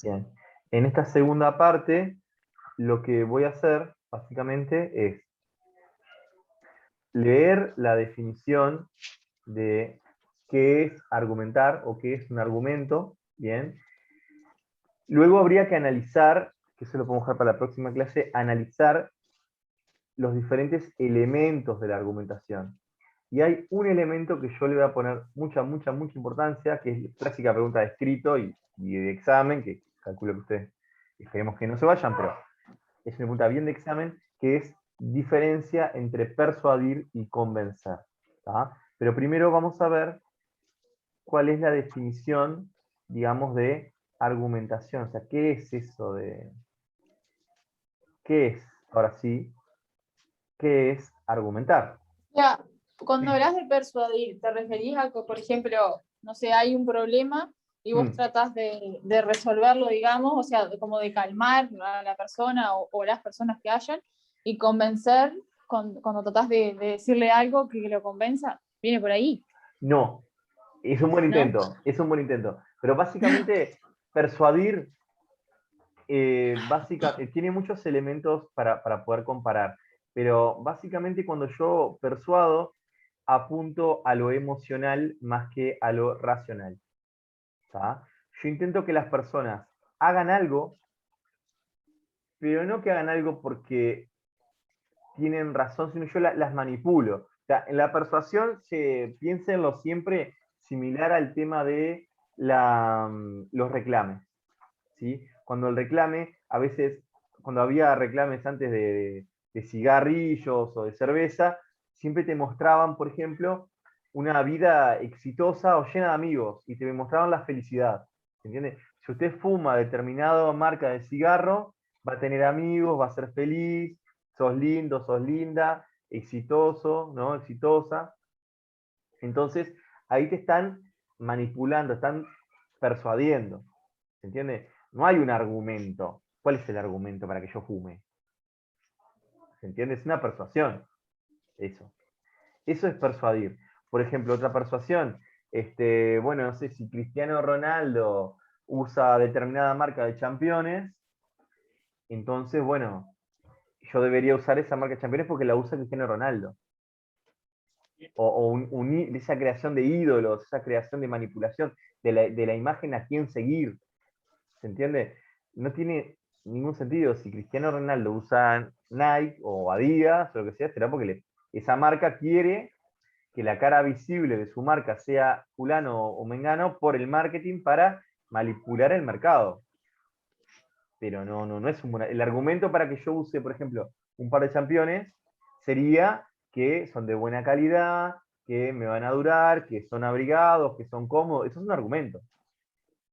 Bien. En esta segunda parte, lo que voy a hacer, básicamente, es leer la definición de qué es argumentar o qué es un argumento, ¿bien? Luego habría que analizar, que eso lo podemos dejar para la próxima clase, analizar los diferentes elementos de la argumentación. Y hay un elemento que yo le voy a poner mucha importancia, que es la clásica pregunta de escrito y de examen, que calculo que ustedes esperemos que no se vayan, pero es una pregunta bien de examen, que es diferencia entre persuadir y convencer. ¿Tá? Pero primero vamos a ver cuál es la definición, digamos, de argumentación. O sea, ¿qué es eso de... ¿Qué es, ahora sí, qué es argumentar? Ya, cuando hablas de persuadir, ¿te referís a que, por ejemplo, no sé, hay un problema y vos tratás de resolverlo, digamos, o sea, como de calmar a la persona o las personas que hayan y convencer cuando tratás de decirle algo que lo convenza? ¿Viene por ahí? No, es un buen ¿No? intento, es un buen intento. Pero básicamente, persuadir tiene muchos elementos para poder comparar. Pero básicamente cuando yo persuado, apunto a lo emocional más que a lo racional. ¿Tá? Yo intento que las personas hagan algo, pero no que hagan algo porque tienen razón, sino yo las manipulo. O sea, en la persuasión, piénsenlo siempre similar al tema de los reclames. ¿Sí? Cuando el reclame, a veces, cuando había reclames antes de cigarrillos o de cerveza, siempre te mostraban, por ejemplo, una vida exitosa o llena de amigos, y te mostraban la felicidad. ¿Entiendes? Si usted fuma determinada marca de cigarro, va a tener amigos, va a ser feliz, sos lindo, sos linda, exitoso, ¿no? Exitosa. Entonces, ahí te están manipulando, están persuadiendo. ¿Se entiende? No hay un argumento. ¿Cuál es el argumento para que yo fume? ¿Se entiende? Es una persuasión. Eso. Eso es persuadir. Por ejemplo, otra persuasión. Bueno, no sé si Cristiano Ronaldo usa determinada marca de championes, entonces, bueno, yo debería usar esa marca de championes porque la usa Cristiano Ronaldo. Esa creación de ídolos, esa creación de manipulación de la imagen a quién seguir. ¿Se entiende? No tiene ningún sentido. Si Cristiano Ronaldo usa Nike o Adidas o lo que sea, será porque esa marca quiere que la cara visible de su marca sea fulano o mengano por el marketing para manipular el mercado. Pero no es un buen... El argumento para que yo use, por ejemplo, un par de championes sería que son de buena calidad, que me van a durar, que son abrigados, que son cómodos. Eso es un argumento.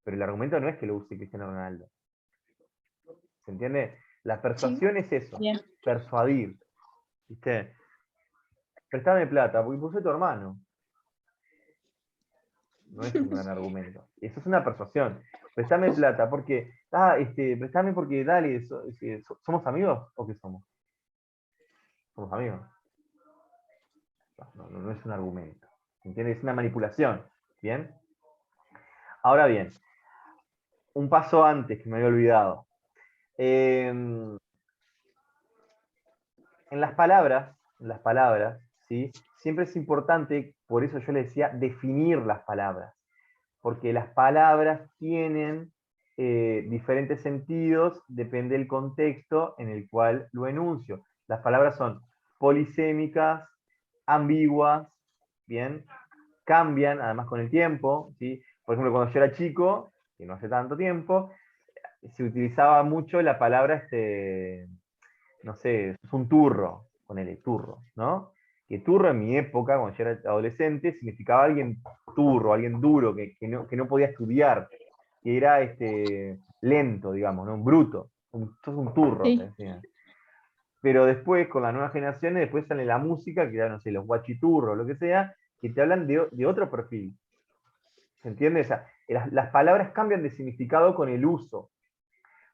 Pero el argumento no es que lo use Cristiano Ronaldo. ¿Se entiende? La Sí. persuasión es eso, Bien. persuadir. ¿Viste? Préstame plata, porque puse tu hermano. No es un gran argumento. Eso es una persuasión. Préstame plata, porque, préstame porque, dale, ¿somos amigos o qué somos? Somos amigos. No es un argumento. ¿Entiendes? Es una manipulación. ¿Bien? Ahora bien, un paso antes que me había olvidado. En las palabras, ¿sí? Siempre es importante, por eso yo le decía, definir las palabras. Porque las palabras tienen diferentes sentidos, depende del contexto en el cual lo enuncio. Las palabras son polisémicas, ambiguas, ¿bien? Cambian además con el tiempo, ¿sí? Por ejemplo, cuando yo era chico, que no hace tanto tiempo, se utilizaba mucho la palabra, no sé, es un turro, ponele turro, ¿no? Que turro en mi época, cuando yo era adolescente, significaba alguien turro, alguien duro, que no podía estudiar, que era lento, digamos, ¿no? Un bruto. Sos un turro, te Sí. decían. Pero después, con las nuevas generaciones, después sale la música, que ya no sé, los guachiturros, lo que sea, que te hablan de otro perfil. ¿Se entiende? O sea, las palabras cambian de significado con el uso.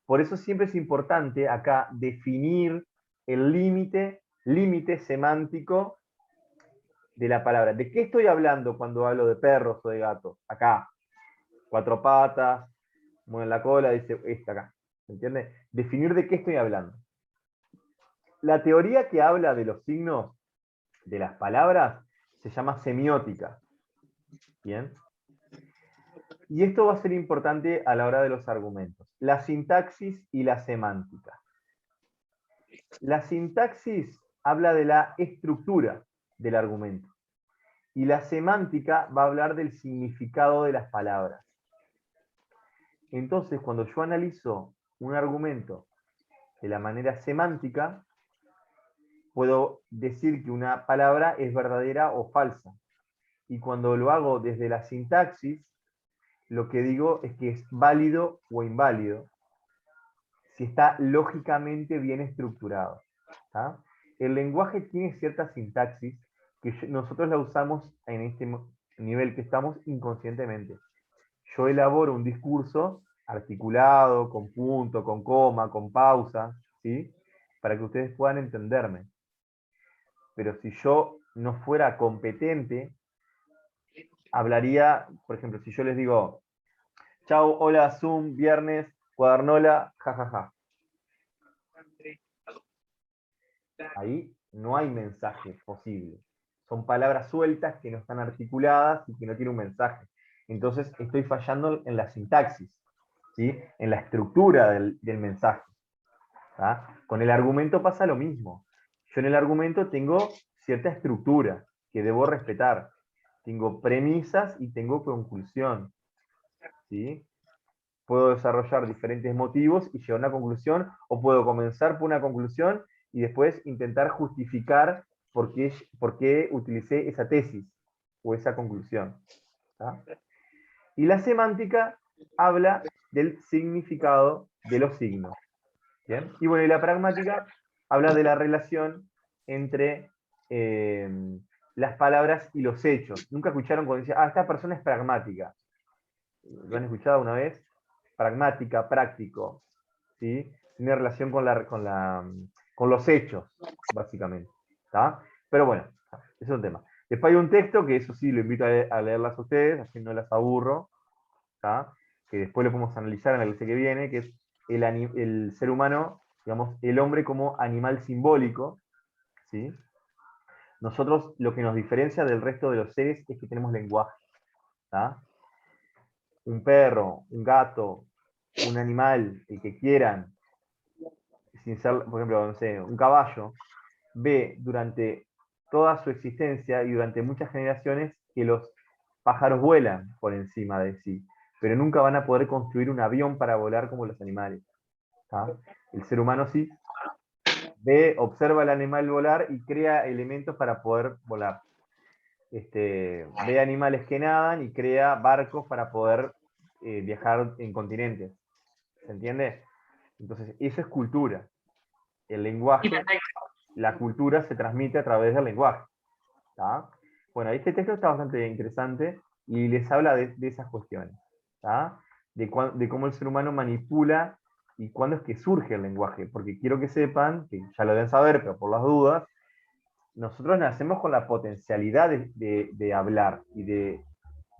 Por eso siempre es importante acá definir el límite semántico de la palabra. ¿De qué estoy hablando cuando hablo de perros o de gatos? Acá. 4 patas, mueven la cola, dice, esta acá. ¿Se entiende? Definir de qué estoy hablando. La teoría que habla de los signos de las palabras se llama semiótica. ¿Bien? Y esto va a ser importante a la hora de los argumentos. La sintaxis y la semántica. La sintaxis habla de la estructura del argumento. Y la semántica va a hablar del significado de las palabras. Entonces, cuando yo analizo un argumento de la manera semántica, puedo decir que una palabra es verdadera o falsa. Y cuando lo hago desde la sintaxis, lo que digo es que es válido o inválido, si está lógicamente bien estructurado. ¿Tá? El lenguaje tiene cierta sintaxis que nosotros la usamos en este nivel que estamos inconscientemente. Yo elaboro un discurso articulado, con punto, con coma, con pausa, ¿sí? Para que ustedes puedan entenderme. Pero si yo no fuera competente, hablaría, por ejemplo, si yo les digo, chau, hola, Zoom, viernes, cuadernola, jajaja. Ahí no hay mensaje posible. Son palabras sueltas que no están articuladas y que no tienen un mensaje. Entonces estoy fallando en la sintaxis, ¿sí? En la estructura del mensaje. ¿Tá? Con el argumento pasa lo mismo. Yo en el argumento tengo cierta estructura que debo respetar. Tengo premisas y tengo conclusión. ¿Sí? Puedo desarrollar diferentes motivos y llegar a una conclusión, o puedo comenzar por una conclusión y después intentar justificar por qué utilicé esa tesis o esa conclusión. ¿Tá? Y la semántica habla del significado de los signos. ¿Bien? Y bueno, y la pragmática habla de la relación entre las palabras y los hechos. ¿Nunca escucharon cuando dice, esta persona es pragmática? ¿Lo han escuchado una vez? Pragmática, práctico, ¿sí? Tiene relación con los hechos, básicamente. ¿Tá? Pero bueno, ese es un tema. Después hay un texto, que eso sí, lo invito a leerlas a ustedes, así no las aburro, ¿tá? Que después lo podemos analizar en la clase que viene, que es el ser humano, digamos, el hombre como animal simbólico, ¿sí? Nosotros, lo que nos diferencia del resto de los seres es que tenemos lenguaje, ¿tá? Un perro, un gato, un animal, el que quieran, sin ser, por ejemplo, no sé, un caballo, ve durante toda su existencia y durante muchas generaciones que los pájaros vuelan por encima de sí, pero nunca van a poder construir un avión para volar como los animales. ¿Tá? El ser humano sí ve, observa al animal volar y crea elementos para poder volar. Ve animales que nadan y crea barcos para poder viajar en continentes. ¿Se entiende? Entonces, eso es cultura. El lenguaje, la cultura se transmite a través del lenguaje. ¿Tá? Bueno, este texto está bastante interesante y les habla de esas cuestiones. ¿Tá? De cómo el ser humano manipula y cuándo es que surge el lenguaje. Porque quiero que sepan, que ya lo deben saber, pero por las dudas, nosotros nacemos con la potencialidad de hablar y de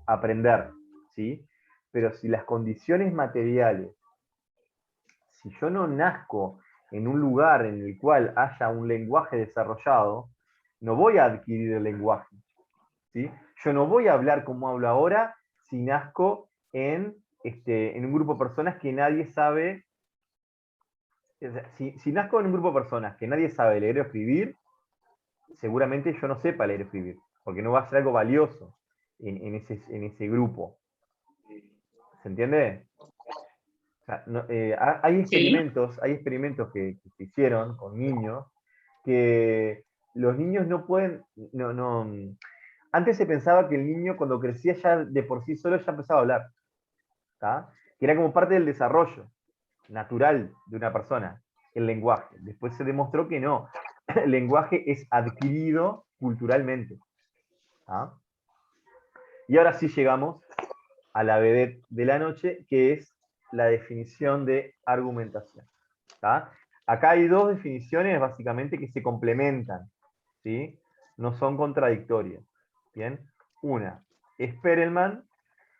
aprender, ¿sí? Pero si las condiciones materiales, si yo no nazco en un lugar en el cual haya un lenguaje desarrollado, no voy a adquirir el lenguaje, ¿sí? Yo no voy a hablar como hablo ahora si nazco en un grupo de personas que nadie sabe. Si nazco en un grupo de personas que nadie sabe leer o escribir, seguramente yo no sepa leer o escribir, porque no va a ser algo valioso en ese grupo. ¿Se entiende? O sea, hay experimentos que se hicieron con niños, que los niños no pueden, antes se pensaba que el niño cuando crecía ya de por sí solo ya empezaba a hablar, ¿tá? Que era como parte del desarrollo natural de una persona, el lenguaje. Después se demostró que no, el lenguaje es adquirido culturalmente. ¿Tá? Y ahora sí llegamos a la vedette de la noche, que es la definición de argumentación. ¿Tá? Acá hay dos definiciones básicamente que se complementan, ¿sí? No son contradictorias. ¿Bien? Una es Perelman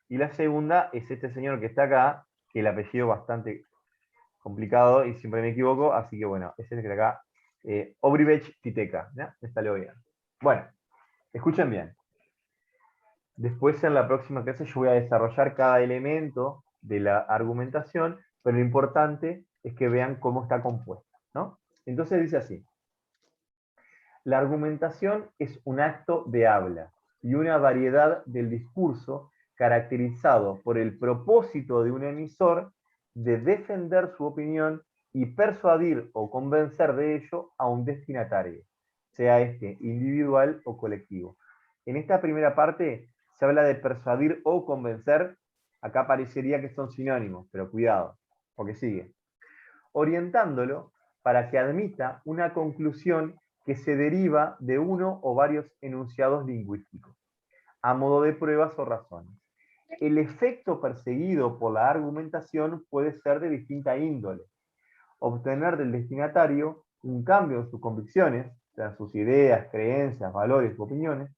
Y la segunda es este señor que está acá, que el apellido es bastante complicado y siempre me equivoco, así que bueno, es el que está acá, Obrivech Titeca, ¿ya? Esta lo bien. Bueno, escuchen bien. Después en la próxima clase yo voy a desarrollar cada elemento de la argumentación, pero lo importante es que vean cómo está compuesta, ¿no? Entonces dice así: la argumentación es un acto de habla y una variedad del discurso caracterizado por el propósito de un emisor de defender su opinión y persuadir o convencer de ello a un destinatario, sea este individual o colectivo. En esta primera parte se habla de persuadir o convencer. Acá parecería que son sinónimos, pero cuidado, porque sigue. Orientándolo para que admita una conclusión que se deriva de uno o varios enunciados lingüísticos, a modo de pruebas o razones. El efecto perseguido por la argumentación puede ser de distinta índole. Obtener del destinatario un cambio en sus convicciones, o sea, sus ideas, creencias, valores u opiniones,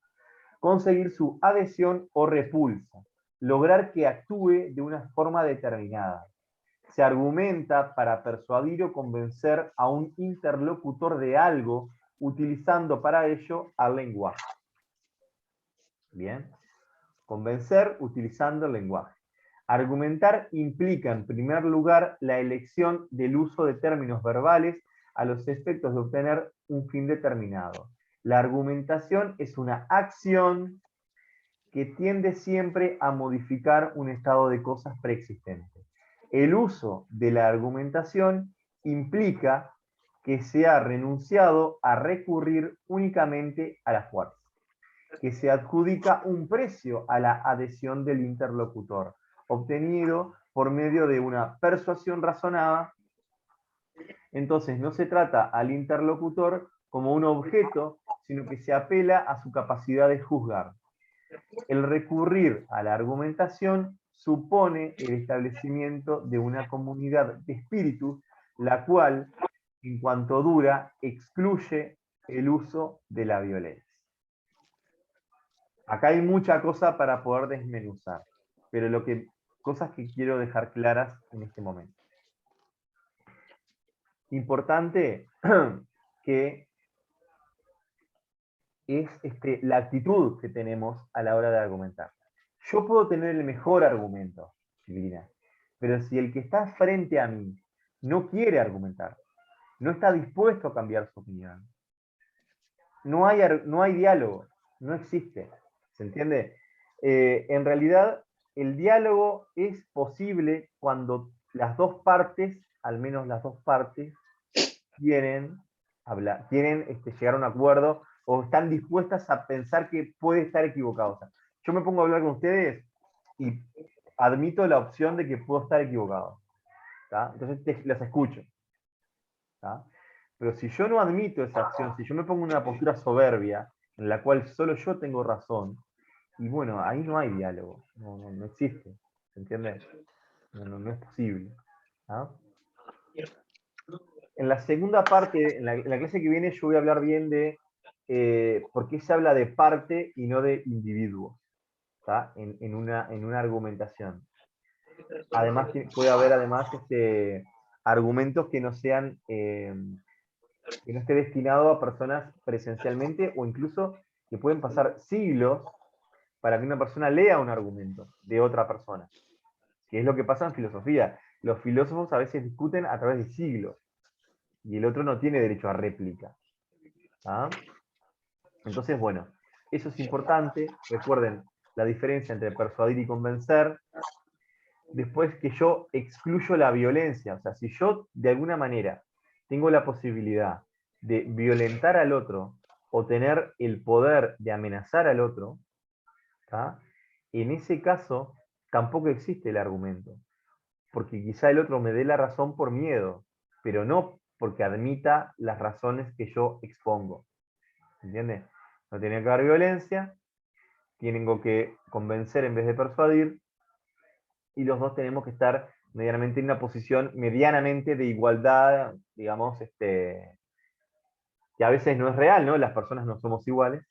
conseguir su adhesión o repulsa, lograr que actúe de una forma determinada. Se argumenta para persuadir o convencer a un interlocutor de algo, utilizando para ello al lenguaje. Bien. Convencer utilizando el lenguaje. Argumentar implica, en primer lugar, la elección del uso de términos verbales a los efectos de obtener un fin determinado. La argumentación es una acción que tiende siempre a modificar un estado de cosas preexistente. El uso de la argumentación implica que se ha renunciado a recurrir únicamente a la fuerza, que se adjudica un precio a la adhesión del interlocutor, obtenido por medio de una persuasión razonada. Entonces no se trata al interlocutor como un objeto, sino que se apela a su capacidad de juzgar. El recurrir a la argumentación supone el establecimiento de una comunidad de espíritus, la cual, en cuanto dura, excluye el uso de la violencia. Acá hay mucha cosa para poder desmenuzar, pero cosas que quiero dejar claras en este momento. Importante que es la actitud que tenemos a la hora de argumentar. Yo puedo tener el mejor argumento, Silvina, pero si el que está frente a mí no quiere argumentar, no está dispuesto a cambiar su opinión, no hay diálogo, no existe. ¿Se entiende? En realidad, el diálogo es posible cuando las dos partes, al menos las dos partes, quieren hablar, quieren llegar a un acuerdo o están dispuestas a pensar que puede estar equivocado. O sea, yo me pongo a hablar con ustedes y admito la opción de que puedo estar equivocado. ¿Tá? Entonces las escucho. ¿Tá? Pero si yo no admito esa acción, si yo me pongo en una postura soberbia, en la cual solo yo tengo razón, y bueno, ahí no hay diálogo, no existe, ¿se entiende? No es posible. ¿Ah? En la segunda parte, en la clase que viene, yo voy a hablar bien de por qué se habla de parte y no de individuo, ¿tá? En una argumentación. Además, puede haber además argumentos que no sean, que no esté destinado a personas presencialmente, o incluso que pueden pasar siglos para que una persona lea un argumento de otra persona, que es lo que pasa en filosofía. Los filósofos a veces discuten a través de siglos, y el otro no tiene derecho a réplica. ¿Ah? Entonces, bueno, eso es importante. Recuerden la diferencia entre persuadir y convencer. Después, que yo excluyo la violencia. O sea, si yo de alguna manera tengo la posibilidad de violentar al otro o tener el poder de amenazar al otro, ¿tá? En ese caso tampoco existe el argumento, porque quizá el otro me dé la razón por miedo, pero no porque admita las razones que yo expongo. ¿Entiendes? No tiene que haber violencia, tengo que convencer en vez de persuadir, y los dos tenemos que estar medianamente en una posición medianamente de igualdad, digamos, que a veces no es real, ¿no? Las personas no somos iguales,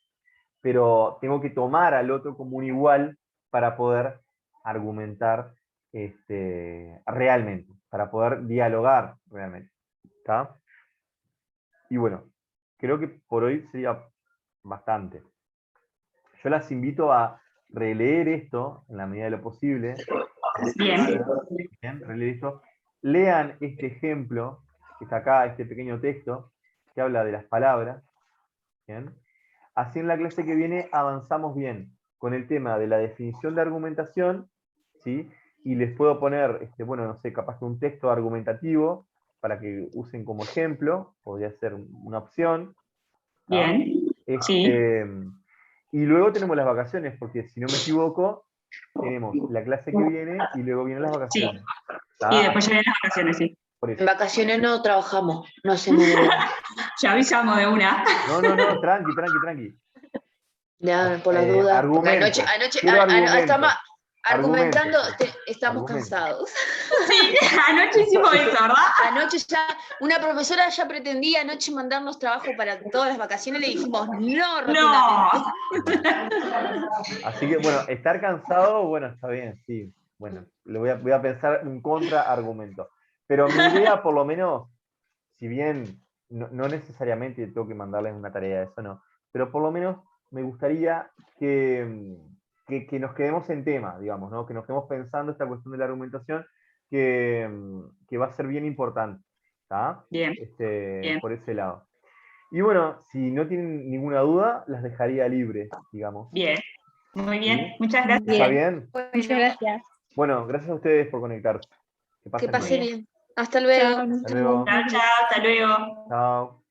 pero tengo que tomar al otro como un igual para poder argumentar realmente, para poder dialogar realmente. ¿Está? Y bueno, creo que por hoy sería bastante. Yo las invito a releer esto en la medida de lo posible. Bien. Bien, releer esto. Lean este ejemplo, que está acá, este pequeño texto, que habla de las palabras. Bien. Así en la clase que viene avanzamos bien con el tema de la definición de argumentación, ¿sí? Y les puedo poner, bueno, no sé, capaz que un texto argumentativo para que usen como ejemplo, podría ser una opción. ¿Ah? Bien, sí. Y luego tenemos las vacaciones, porque si no me equivoco, tenemos la clase que viene y luego vienen las vacaciones. Y después ya vienen las vacaciones, sí. En vacaciones no trabajamos, no hacemos deberes. Ya avisamos de una. No, tranqui. Ya, por las dudas. Argumento. Anoche Quiero estamos argumentando, Argumento. estamos Argumento. cansados. Sí, anoche hicimos eso, ¿verdad? Anoche ya, una profesora ya pretendía anoche mandarnos trabajo para todas las vacaciones, le dijimos no, rotundamente. Así que, bueno, estar cansado, bueno, está bien, sí. Bueno, voy a pensar un contraargumento. Pero mi idea, por lo menos, si bien no necesariamente tengo que mandarles una tarea, eso no, pero por lo menos me gustaría que nos quedemos en tema, digamos, ¿no? Que nos quedemos pensando esta cuestión de la argumentación, que va a ser bien importante, ¿está? Bien, bien. Por ese lado. Y bueno, si no tienen ninguna duda, las dejaría libres, digamos. Bien, muy bien. ¿Sí? Muchas gracias. ¿Está bien? Muchas gracias. Bueno, gracias a ustedes por conectarse. Que pase bien. bien. Hasta luego. Chao, Hasta luego. Chao, hasta luego. Chao.